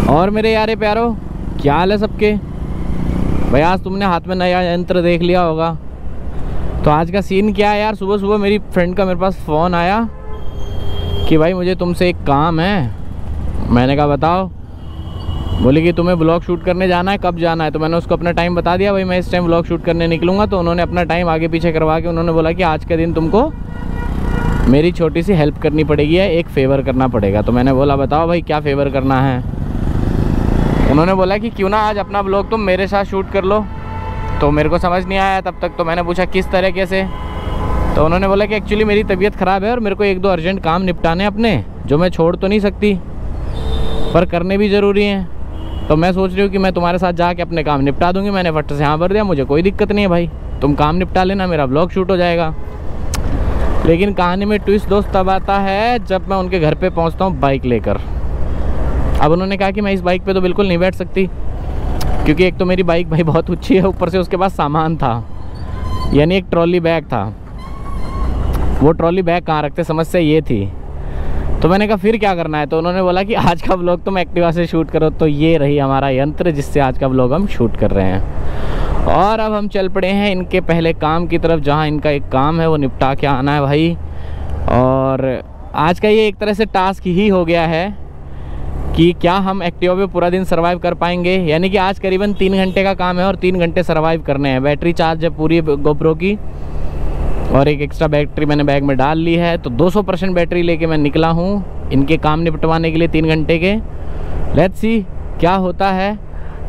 और मेरे यारे प्यारो, क्या हाल है सबके? भाई आज तुमने हाथ में नया यंत्र देख लिया होगा। तो आज का सीन क्या है यार, सुबह सुबह मेरी फ्रेंड का मेरे पास फ़ोन आया कि भाई मुझे तुमसे एक काम है। मैंने कहा बताओ। बोली कि तुम्हें ब्लॉग शूट करने जाना है, कब जाना है? तो मैंने उसको अपना टाइम बता दिया, भाई मैं इस टाइम ब्लॉग शूट करने निकलूँगा। तो उन्होंने अपना टाइम आगे पीछे करवा के उन्होंने बोला कि आज के दिन तुमको मेरी छोटी सी हेल्प करनी पड़ेगी, है एक फ़ेवर करना पड़ेगा। तो मैंने बोला बताओ भाई क्या फ़ेवर करना है? उन्होंने बोला कि क्यों ना आज अपना ब्लॉग तुम मेरे साथ शूट कर लो। तो मेरे को समझ नहीं आया तब तक, तो मैंने पूछा किस तरीके से? तो उन्होंने बोला कि एक्चुअली मेरी तबीयत ख़राब है और मेरे को एक दो अर्जेंट काम निपटाने अपने, जो मैं छोड़ तो नहीं सकती पर करने भी ज़रूरी हैं। तो मैं सोच रही हूँ कि मैं तुम्हारे साथ जाके अपने काम निपटा दूँगी। मैंने फट से हाँ भर दिया, मुझे कोई दिक्कत नहीं है भाई, तुम काम निपटा लेना, मेरा ब्लॉग शूट हो जाएगा। लेकिन कहानी में ट्विस्ट दोस्त तब आता है जब मैं उनके घर पे पहुंचता हूं बाइक लेकर। अब उन्होंने कहा कि मैं इस बाइक पे तो बिल्कुल नहीं बैठ सकती, क्योंकि एक तो मेरी बाइक भाई बहुत ऊंची है, ऊपर से उसके पास सामान था, यानी एक ट्रॉली बैग था। वो ट्रॉली बैग कहाँ रखते, समस्या ये थी। तो मैंने कहा फिर क्या करना है? तो उन्होंने बोला कि आज का ब्लॉग तुम एक्टिवा से शूट करो। तो ये रही हमारा यंत्र जिससे आज का ब्लॉग हम शूट कर रहे हैं। और अब हम चल पड़े हैं इनके पहले काम की तरफ, जहां इनका एक काम है वो निपटा के आना है भाई। और आज का ये एक तरह से टास्क ही हो गया है कि क्या हम एक्टिवा पे पूरा दिन सर्वाइव कर पाएंगे। यानी कि आज करीबन 3 घंटे का काम है और 3 घंटे सर्वाइव करने हैं। बैटरी चार्ज है पूरी गोप्रो की और एक एक्स्ट्रा बैटरी मैंने बैग में डाल ली है। तो 200% बैटरी लेके मैं निकला हूँ इनके काम निपटवाने के लिए 3 घंटे के। लेट्स सी क्या होता है।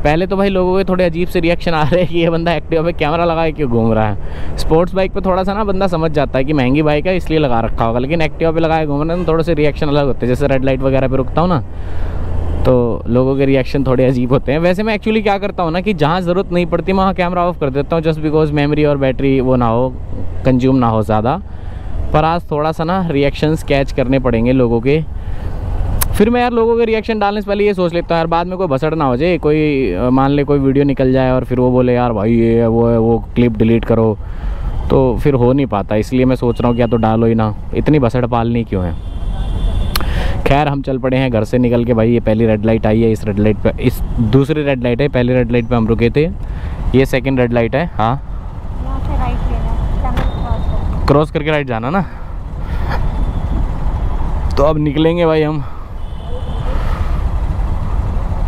पहले तो भाई लोगों के थोड़े अजीब से रिएक्शन आ रहे हैं कि ये बंदा एक्टिवा पे कैमरा लगा के क्यों घूम रहा है। स्पोर्ट्स बाइक पे थोड़ा सा ना बंदा समझ जाता है कि महंगी बाइक है इसलिए लगा रखा होगा, लेकिन एक्टिवा पे लगा के घूम रहे हैं तो थोड़े से रिएक्शन अलग होते हैं। जैसे रेड लाइट वगैरह पे रुकता हूँ ना, तो लोगों के रिएक्शन थोड़े अजीब होते हैं। वैसे मैं एक्चुअली क्या करता हूँ ना कि जहाँ ज़रूरत नहीं पड़ती वहाँ कैमरा ऑफ कर देता हूँ, जस्ट बिकॉज मेमोरी और बैटरी वो ना हो, कंज्यूम ना हो ज़्यादा। पर आज थोड़ा सा ना रिएक्शंस कैच करने पड़ेंगे लोगों के। फिर मैं यार लोगों के रिएक्शन डालने से पहले ये सोच लेता हूँ यार बाद में कोई भसड़ ना हो जाए, कोई मान ले कोई वीडियो निकल जाए और फिर वो बोले यार भाई ये है वो क्लिप डिलीट करो, तो फिर हो नहीं पाता। इसलिए मैं सोच रहा हूँ कि या तो डालो ही ना, इतनी भसड़ पालनी क्यों है। खैर हम चल पड़े हैं घर से निकल के। भाई ये पहली रेड लाइट आई है, इस रेड लाइट पे, इस दूसरी रेड लाइट है, पहली रेड लाइट पे हम रुके थे, ये सेकंड रेड लाइट है। हाँ क्रॉस करके राइट जाना ना। तो अब निकलेंगे भाई हम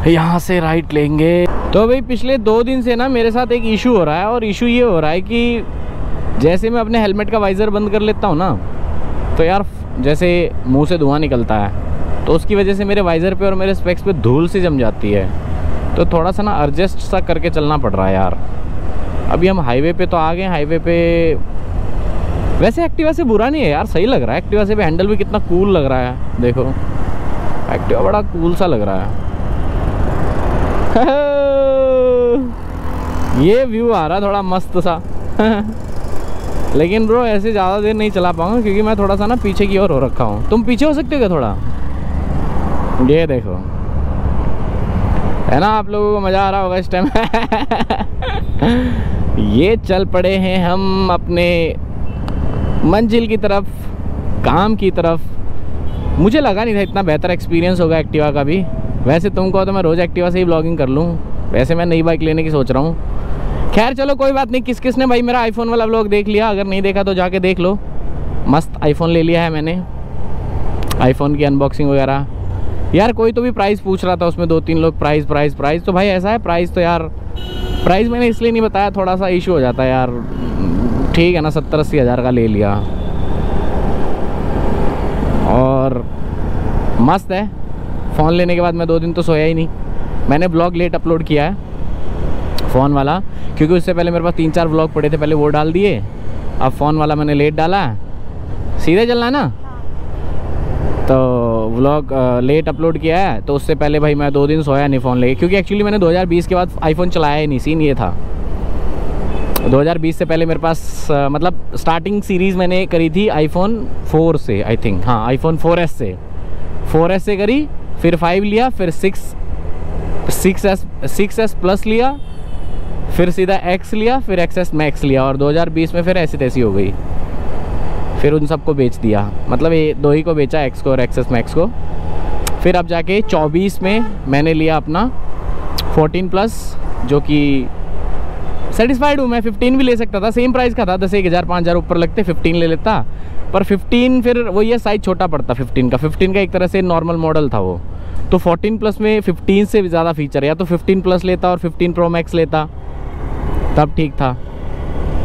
यहाँ से राइट लेंगे। तो भाई पिछले 2 दिन से ना मेरे साथ एक इशू हो रहा है, और इशू ये हो रहा है कि जैसे मैं अपने हेलमेट का वाइज़र बंद कर लेता हूँ ना, तो यार जैसे मुंह से धुआं निकलता है, तो उसकी वजह से मेरे वाइज़र पे और मेरे स्पेक्स पे धूल सी जम जाती है। तो थोड़ा सा ना एडजस्ट सा करके चलना पड़ रहा है यार। अभी हम हाईवे पे तो आ गए। हाईवे पे वैसे एक्टिवा से बुरा नहीं है यार, सही लग रहा है। एक्टिवा से भी हैंडल भी कितना कूल लग रहा है, देखो एक्टिवा बड़ा कूल सा लग रहा है। ये व्यू आ रहा थोड़ा मस्त सा। लेकिन ब्रो ऐसे ज़्यादा देर नहीं चला पाऊंगा क्योंकि मैं थोड़ा सा ना पीछे की ओर हो रखा हूँ। तुम पीछे हो सकते हो क्या थोड़ा? ये देखो है ना, आप लोगों को मज़ा आ रहा होगा इस टाइम। ये चल पड़े हैं हम अपने मंजिल की तरफ, काम की तरफ। मुझे लगा नहीं था इतना बेहतर एक्सपीरियंस होगा एक्टिवा का भी। वैसे तुम कहो तो मैं रोज़ एक्टिवा से ही ब्लॉगिंग कर लूँ। वैसे मैं नई बाइक लेने की सोच रहा हूँ। खैर चलो कोई बात नहीं। किस किस ने भाई मेरा आईफोन वाला ब्लॉग देख लिया? अगर नहीं देखा तो जाके देख लो। मस्त आईफोन ले लिया है मैंने, आईफोन की अनबॉक्सिंग वगैरह। यार कोई तो भी प्राइस पूछ रहा था उसमें, 2-3 लोग प्राइस। तो भाई ऐसा है प्राइस तो यार, प्राइस मैंने इसलिए नहीं बताया, थोड़ा सा इशू हो जाता है यार। ठीक है ना, 70-80 हज़ार का ले लिया। और मस्त है। फ़ोन लेने के बाद मैं 2 दिन तो सोया ही नहीं। मैंने ब्लॉग लेट अपलोड किया है फ़ोन वाला, क्योंकि उससे पहले मेरे पास 3-4 ब्लॉग पड़े थे, पहले वो डाल दिए। अब फ़ोन वाला मैंने लेट डाला। सीधे चलना है ना, तो व्लॉग लेट अपलोड किया है। तो उससे पहले भाई मैं 2 दिन सोया नहीं फ़ोन लेके, क्योंकि एक्चुअली मैंने 2020 के बाद आईफोन चलाया ही नहीं। सीन ये था 2020 से पहले मेरे पास मतलब स्टार्टिंग सीरीज़ मैंने करी थी आईफोन 4 से, आई थिंक। हाँ आईफोन 4S से करी, फिर 5 लिया, फिर 6S प्लस लिया, फिर सीधा X लिया, फिर XS मैक्स लिया, और 2020 में फिर ऐसी तैसी हो गई। फिर उन सबको बेच दिया, मतलब ये 2 ही को बेचा, X को और XS मैक्स को। फिर अब जाके 24 में मैंने लिया अपना 14 प्लस, जो कि सेटिस्फाइड हूँ मैं। 15 भी ले सकता था, सेम प्राइस का था, 10,000 5,000 ऊपर लगते, 15 ले लेता। पर 15 फिर वो ये साइज़ छोटा पड़ता 15 का एक तरह से नॉर्मल मॉडल था वो। तो 14 प्लस में 15 से भी ज़्यादा फीचर है, या तो 15 प्लस लेता और 15 प्रो मैक्स लेता तब ठीक था।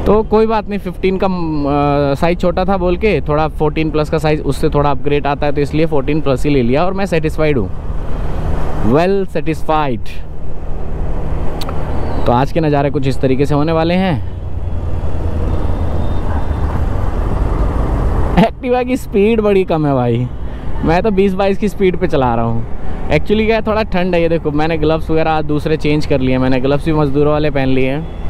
तो कोई बात नहीं, 15 का साइज़ छोटा था बोल के थोड़ा 14 प्लस का साइज़ उससे थोड़ा अपग्रेड आता है, तो इसलिए 14 प्लस ही ले लिया और मैं सेटिस्फाइड हूँ, वेल सेटिस्फाइड। तो आज के नज़ारे कुछ इस तरीके से होने वाले हैं। एक्टिवा की स्पीड बड़ी कम है भाई, मैं तो 20-22 की स्पीड पे चला रहा हूँ। एक्चुअली क्या है, थोड़ा ठंड है, ये देखो मैंने ग्लव्स वगैरह दूसरे चेंज कर लिए, मैंने ग्लव्स भी मज़दूरों वाले पहन लिए हैं।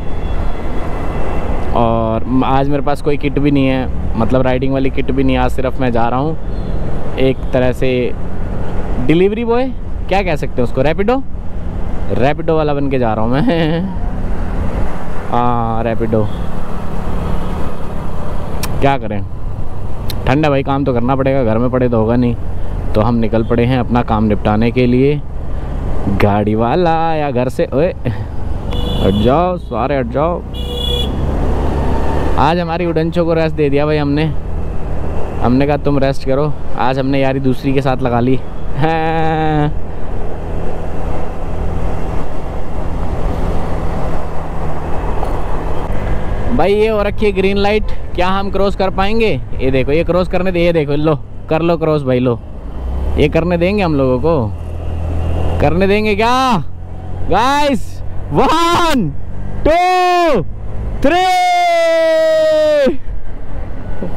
और आज मेरे पास कोई किट भी नहीं है, मतलब राइडिंग वाली किट भी नहीं है। आज सिर्फ मैं जा रहा हूँ एक तरह से डिलीवरी बॉय, क्या कह सकते हैं उसको, रैपिडो वाला बन के जा रहा हूँ मैं। हाँ रैपिडो, क्या करें, ठंड है भाई, काम तो करना पड़ेगा, घर में पड़े तो होगा नहीं। तो हम निकल पड़े हैं अपना काम निपटाने के लिए। गाड़ी वाला या घर से, ओए हट जाओ सारे, हट जाओ। आज हमारी उड़नचों को रेस्ट दे दिया भाई हमने कहा तुम रेस्ट करो। आज हमने यारी दूसरी के साथ लगा ली है। भाई ये हो रखी है ग्रीन लाइट, क्या हम क्रॉस कर पाएंगे? ये देखो, ये क्रॉस करने दे, ये देखो, लो कर लो क्रॉस भाई, लो ये करने देंगे हम लोगों को, करने देंगे क्या गाइस? 1 2 3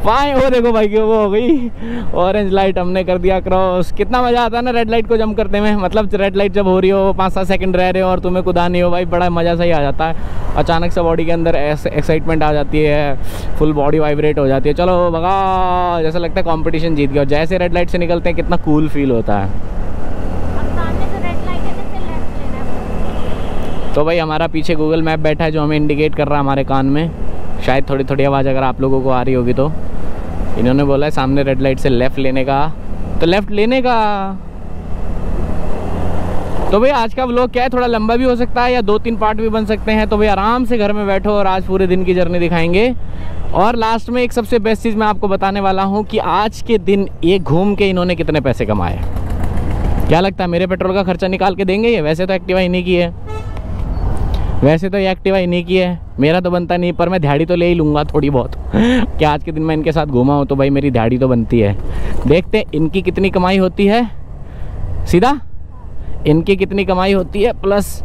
फाइन। वो देखो भाई वो हो गई ऑरेंज लाइट, हमने कर दिया क्रॉस। कितना मज़ा आता है ना रेड लाइट को जंप करने में, मतलब रेड लाइट जब हो रही हो 5-7 सेकंड रह रहे हो और तुम्हें कुदा नहीं हो भाई, बड़ा मज़ा सा ही आ जाता है। अचानक से बॉडी के अंदर एक्साइटमेंट आ जाती है, फुल बॉडी वाइब्रेट हो जाती है, चलो भगा, जैसा लगता है कंपटीशन जीत गया। और जैसे रेड लाइट से निकलते हैं कितना कूल फील होता है। तो भाई हमारा पीछे गूगल मैप बैठा है जो हमें इंडिकेट कर रहा है हमारे कान में, शायद थोड़ी थोड़ी आवाज़ अगर आप लोगों को आ रही होगी तो। इन्होंने बोला है सामने रेड लाइट से लेफ़्ट लेने का, तो लेफ़्ट लेने का। तो भाई आज का व्लॉग क्या है, थोड़ा लंबा भी हो सकता है या 2-3 पार्ट भी बन सकते हैं। तो भाई आराम से घर में बैठो और आज पूरे दिन की जर्नी दिखाएंगे। और लास्ट में एक सबसे बेस्ट चीज़ मैं आपको बताने वाला हूँ कि आज के दिन ये घूम के इन्होंने कितने पैसे कमाए। क्या लगता है मेरे पेट्रोल का खर्चा निकाल के देंगे ये? वैसे तो एक्टिवा इन्हीं की है, वैसे तो ये एक्टिवा इन्हीं की है, मेरा तो बनता नहीं, पर मैं दिहाड़ी तो ले ही लूँगा थोड़ी बहुत। कि आज के दिन मैं इनके साथ घूमा हूँ तो भाई मेरी दिहाड़ी तो बनती है। देखते हैं इनकी कितनी कमाई होती है, सीधा इनकी कितनी कमाई होती है, प्लस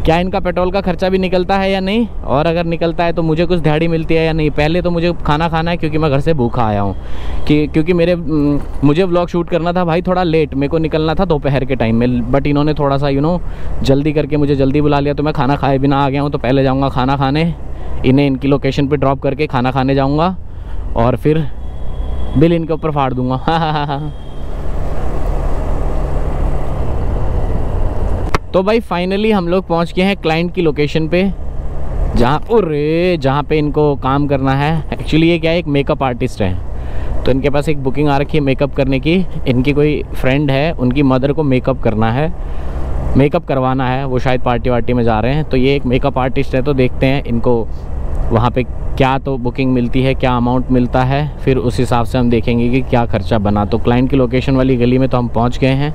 क्या इनका पेट्रोल का खर्चा भी निकलता है या नहीं, और अगर निकलता है तो मुझे कुछ दिहाड़ी मिलती है या नहीं। पहले तो मुझे खाना खाना है क्योंकि मैं घर से भूखा आया हूँ, क्योंकि मुझे व्लॉग शूट करना था भाई थोड़ा लेट, मेरे को निकलना था दोपहर के टाइम में, बट इन्होंने थोड़ा सा जल्दी करके मुझे जल्दी बुला लिया, तो मैं खाना खाए बिना आ गया हूँ। तो पहले जाऊँगा खाना खाने, इन्हें इनकी लोकेशन पर ड्रॉप करके खाना खाने जाऊँगा और फिर बिल इनके ऊपर फाड़ दूँगा। तो भाई फाइनली हम लोग पहुंच गए हैं क्लाइंट की लोकेशन पे, जहाँ पे इनको काम करना है। एक्चुअली ये क्या है, एक मेकअप आर्टिस्ट है, तो इनके पास एक बुकिंग आ रखी है मेकअप करने की। इनकी कोई फ्रेंड है, उनकी मदर को मेकअप करना है, मेकअप करवाना है, वो शायद पार्टी वार्टी में जा रहे हैं। तो ये एक मेकअप आर्टिस्ट है, तो देखते हैं इनको वहाँ पे क्या तो बुकिंग मिलती है, क्या अमाउंट मिलता है, फिर उस हिसाब से हम देखेंगे कि क्या खर्चा बना। तो क्लाइंट की लोकेशन वाली गली में तो हम पहुँच गए हैं,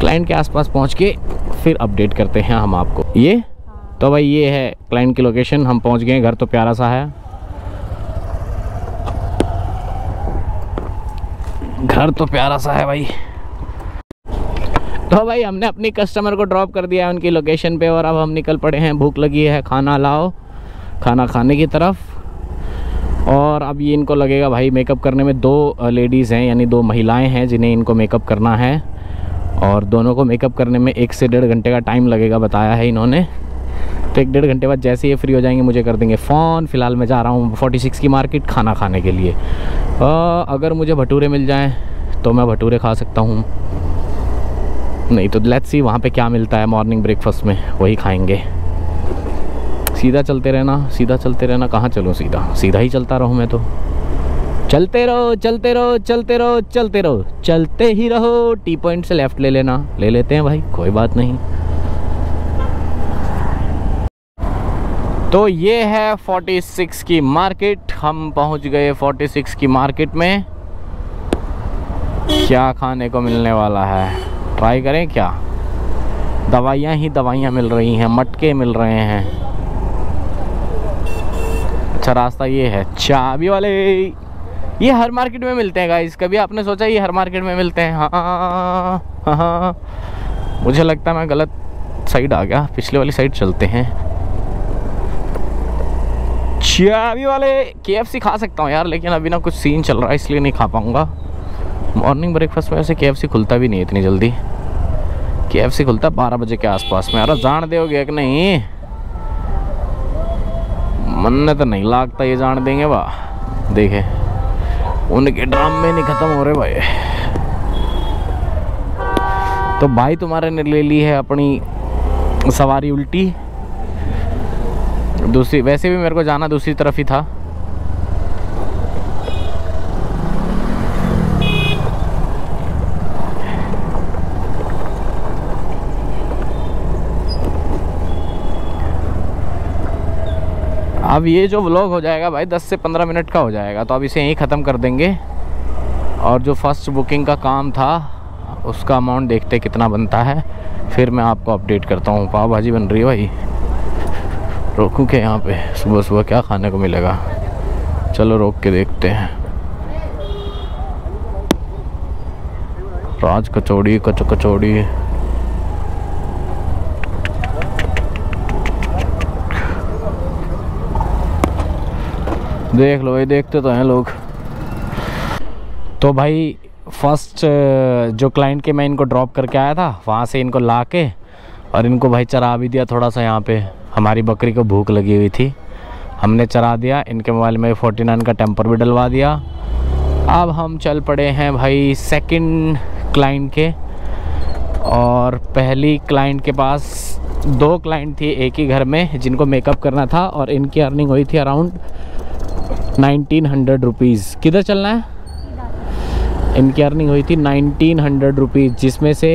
क्लाइंट के आसपास पहुंच के फिर अपडेट करते हैं हम आपको। ये तो भाई ये है क्लाइंट की लोकेशन, हम पहुंच गए। घर तो प्यारा सा है, घर तो प्यारा सा है भाई। तो भाई हमने अपनी कस्टमर को ड्रॉप कर दिया है उनकी लोकेशन पे, और अब हम निकल पड़े हैं, भूख लगी है, खाना लाओ, खाना खाने की तरफ। और अब ये इनको लगेगा भाई मेकअप करने में, 2 लेडीज़ हैं यानी 2 महिलाएं हैं जिन्हें इनको मेकअप करना है, और दोनों को मेकअप करने में 1 से 1.5 घंटे का टाइम लगेगा बताया है इन्होंने। तो 1-1.5 घंटे बाद जैसे ये फ्री हो जाएंगे मुझे कर देंगे फ़ोन। फ़िलहाल मैं जा रहा हूँ 46 की मार्केट खाना खाने के लिए। अगर मुझे भटूरे मिल जाएं तो मैं भटूरे खा सकता हूँ, नहीं तो लेट्स सी वहाँ पे क्या मिलता है मॉर्निंग ब्रेकफास्ट में, वही खाएंगे। सीधा चलते रहना, सीधा चलते रहना। कहाँ चलूँ? सीधा सीधा ही चलता रहूँ मैं तो। चलते रहो चलते रहो चलते रहो चलते रहो, चलते ही रहो। टी पॉइंट से लेफ्ट ले लेना, ले लेते हैं भाई, कोई बात नहीं। तो ये है 46 की मार्केट। हम पहुंच गए 46 की मार्केट में। क्या खाने को मिलने वाला है, ट्राई करें क्या? दवाइयाँ ही दवाइयाँ मिल रही हैं, मटके मिल रहे हैं। अच्छा रास्ता ये है, चाबी वाले। ये हर मार्केट में मिलते हैं गाइस, कभी आपने सोचा ये हर मार्केट में मिलते हैं? हाँ, मुझे लगता है मैं गलत साइड आ गया, पिछले वाली साइड चलते हैं। चाबी वाले। KFC खा सकता हूँ यार, लेकिन अभी ना कुछ सीन चल रहा है इसलिए नहीं खा पाऊँगा। मॉर्निंग ब्रेकफास्ट में वैसे KFC खुलता भी नहीं इतनी जल्दी। KFC खुलता 12 बजे के आसपास में। अरे जान दोगे कि नहीं? मन ने तो नहीं लगता ये जान देंगे। वाह देखे, उनके ड्रामे नहीं खत्म हो रहे भाई। तो भाई तुम्हारे ने ले ली है अपनी सवारी उल्टी। दूसरी, वैसे भी मेरे को जाना दूसरी तरफ ही था। अब ये जो व्लॉग हो जाएगा भाई 10 से 15 मिनट का हो जाएगा, तो अब इसे यहीं ख़त्म कर देंगे। और जो फर्स्ट बुकिंग का काम था उसका अमाउंट देखते कितना बनता है, फिर मैं आपको अपडेट करता हूँ। पाव भाजी बन रही है भाई, रोकूं क्या यहाँ पे? सुबह सुबह क्या खाने को मिलेगा? चलो रोक के देखते हैं। राज कचौड़ी, कचौड़ी। देख लो भाई, देखते तो हैं लोग। तो भाई फर्स्ट जो क्लाइंट के मैं इनको ड्रॉप करके आया था, वहाँ से इनको ला के और इनको भाई चरा भी दिया थोड़ा सा। यहाँ पे हमारी बकरी को भूख लगी हुई थी, हमने चरा दिया। इनके मोबाइल में 49 का टेम्पर भी डलवा दिया। अब हम चल पड़े हैं भाई सेकंड क्लाइंट के। और पहली क्लाइंट के पास 2 क्लाइंट थी एक ही घर में जिनको मेकअप करना था, और इनकी अर्निंग हुई थी अराउंड 1900 रुपीज़। किधर चलना है? इनकी अर्निंग हुई थी 1900 रुपीज़, जिसमें से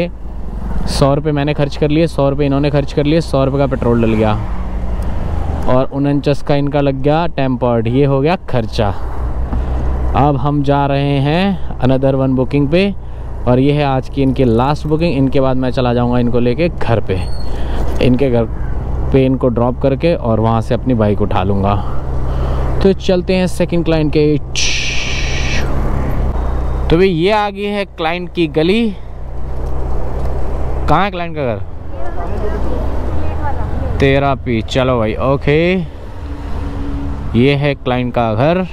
100 रुपये मैंने खर्च कर लिए, 100 रुपये इन्होंने खर्च कर लिए, 100 रुपये का पेट्रोल डल गया, और 49 का इनका लग गया टेम्पर्ड। ये हो गया खर्चा। अब हम जा रहे हैं अनदर वन बुकिंग पे, और ये है आज की इनकी लास्ट बुकिंग। इनके बाद मैं चला जाऊंगा इनको लेके घर पे। इनके घर पे इनको ड्रॉप करके और वहाँ से अपनी बाइक उठा लूँगा। तो चलते हैं सेकंड क्लाइंट के। तो भाई ये आ गई है क्लाइंट की गली। कहाँ है क्लाइंट का घर? 13 पी। चलो भाई ओके, ये है क्लाइंट का घर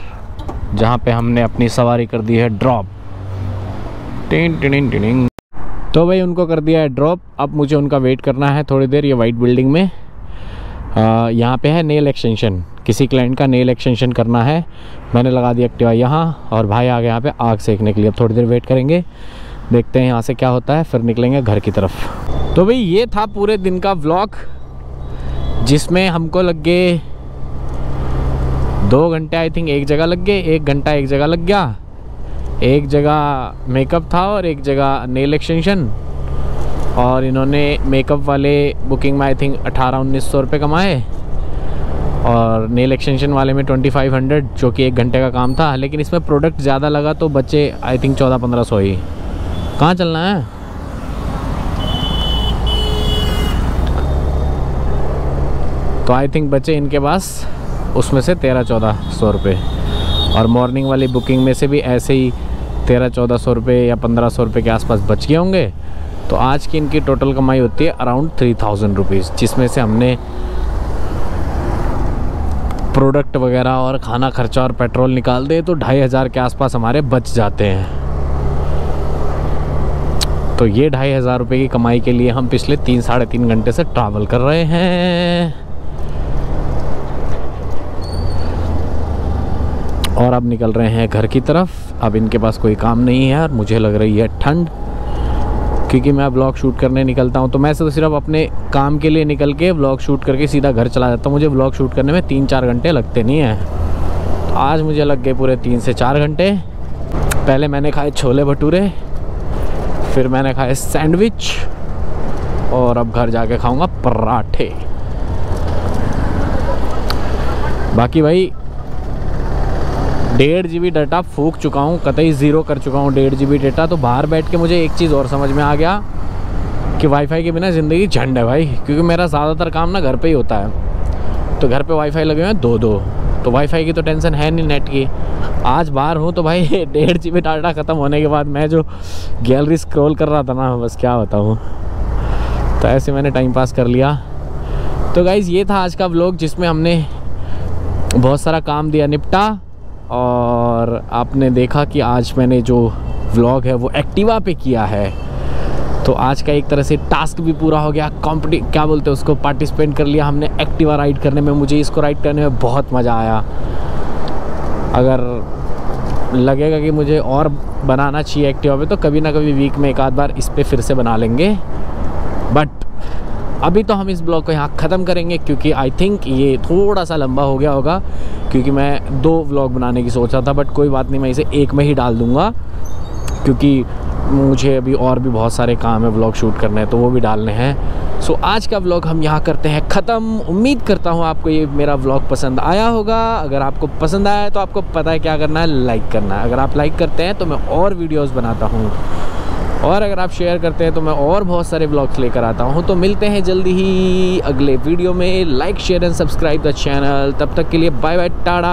जहाँ पे हमने अपनी सवारी कर दी है ड्रॉप। Tin tin tin. तो भाई उनको कर दिया है ड्रॉप। अब मुझे उनका वेट करना है थोड़ी देर। ये वाइट बिल्डिंग में यहाँ पे है नेल एक्सटेंशन। किसी क्लाइंट का नेल एक्सटेंशन करना है, मैंने लगा दिया एक्टिवा यहाँ, और भाई आ गए यहाँ पे आग सेकने के लिए। अब थोड़ी देर वेट करेंगे, देखते हैं यहाँ से क्या होता है, फिर निकलेंगे घर की तरफ। तो भाई ये था पूरे दिन का व्लॉग, जिसमें हमको लग गए 2 घंटे आई थिंक एक जगह लग गए, 1 घंटा एक जगह लग गया। एक जगह मेकअप था और एक जगह नेल एक्सटेंशन। और इन्होंने मेकअप वाले बुकिंग में आई थिंक 1800-1900 रुपये कमाए, और नेल एक्सटेंशन वाले में 2500, जो कि 1 घंटे का काम था। लेकिन इसमें प्रोडक्ट ज़्यादा लगा तो बच्चे आई थिंक 1400-1500 ही। कहाँ चलना है? तो आई थिंक बच्चे इनके पास उसमें से 1300-1400 रुपये, और मॉर्निंग वाली बुकिंग में से भी ऐसे ही 1300-1400 रुपये या 1500 रुपये के आसपास बच गए होंगे। तो आज की इनकी टोटल कमाई होती है अराउंड 3000 रुपीज़, जिसमें से हमने प्रोडक्ट वगैरह और खाना खर्चा और पेट्रोल निकाल दे तो 2500 के आसपास हमारे बच जाते हैं। तो ये 2500 रुपये की कमाई के लिए हम पिछले 3-3.5 घंटे से ट्रैवल कर रहे हैं। और अब निकल रहे हैं घर की तरफ। अब इनके पास कोई काम नहीं है और मुझे लग रही है ठंड, क्योंकि मैं व्लॉग शूट करने निकलता हूँ तो मैं तो सिर्फ अपने काम के लिए निकल के व्लॉग शूट करके सीधा घर चला जाता हूँ। मुझे व्लॉग शूट करने में 3-4 घंटे लगते नहीं हैं। आज मुझे लग गए पूरे 3 से 4 घंटे। पहले मैंने खाए छोले भटूरे, फिर मैंने खाए सैंडविच, और अब घर जाके खाऊंगा पराठे। बाकी भाई 1.5 GB डाटा फूक चुका हूँ, कतई ज़ीरो कर चुका हूँ 1.5 GB डाटा। तो बाहर बैठ के मुझे एक चीज़ और समझ में आ गया कि वाईफाई के बिना ज़िंदगी झंड है भाई, क्योंकि मेरा ज़्यादातर काम ना घर पे ही होता है। तो घर पे वाईफाई लगे हुए हैं 2-2, तो वाईफाई की तो टेंशन है नहीं, नेट की। आज बाहर हूँ तो भाई 1.5 GB डाटा ख़त्म होने के बाद मैं जो गैलरी स्क्रॉल कर रहा था ना, बस क्या बताऊँ। तो ऐसे मैंने टाइम पास कर लिया। तो गाइज़ ये था आज का व्लॉग, जिसमें हमने बहुत सारा काम दिया निपटा, और आपने देखा कि आज मैंने जो व्लॉग है वो एक्टिवा पे किया है। तो आज का एक तरह से टास्क भी पूरा हो गया, क्या बोलते हैं उसको, पार्टिसिपेट कर लिया हमने एक्टिवा राइड करने में। मुझे इसको राइड करने में बहुत मज़ा आया। अगर लगेगा कि मुझे और बनाना चाहिए एक्टिवा पे, तो कभी ना कभी वीक में एक आध बार इस पे फिर से बना लेंगे। बट अभी तो हम इस ब्लॉग को यहाँ ख़त्म करेंगे, क्योंकि आई थिंक ये थोड़ा सा लंबा हो गया होगा, क्योंकि मैं 2 व्लॉग बनाने की सोच रहा था। बट कोई बात नहीं, मैं इसे एक में ही डाल दूँगा, क्योंकि मुझे अभी और भी बहुत सारे काम है, व्लॉग शूट करने हैं, तो वो भी डालने हैं। सो आज का व्लॉग हम यहाँ करते हैं ख़त्म। उम्मीद करता हूँ आपको ये मेरा व्लॉग पसंद आया होगा। अगर आपको पसंद आया है तो आपको पता है क्या करना है, लाइक करना है। अगर आप लाइक करते हैं तो मैं और वीडियोस बनाता हूँ, और अगर आप शेयर करते हैं तो मैं और बहुत सारे व्लॉग्स लेकर आता हूँ। तो मिलते हैं जल्दी ही अगले वीडियो में। Like share and subscribe the channel. तब तक के लिए बाय बाय, टाटा।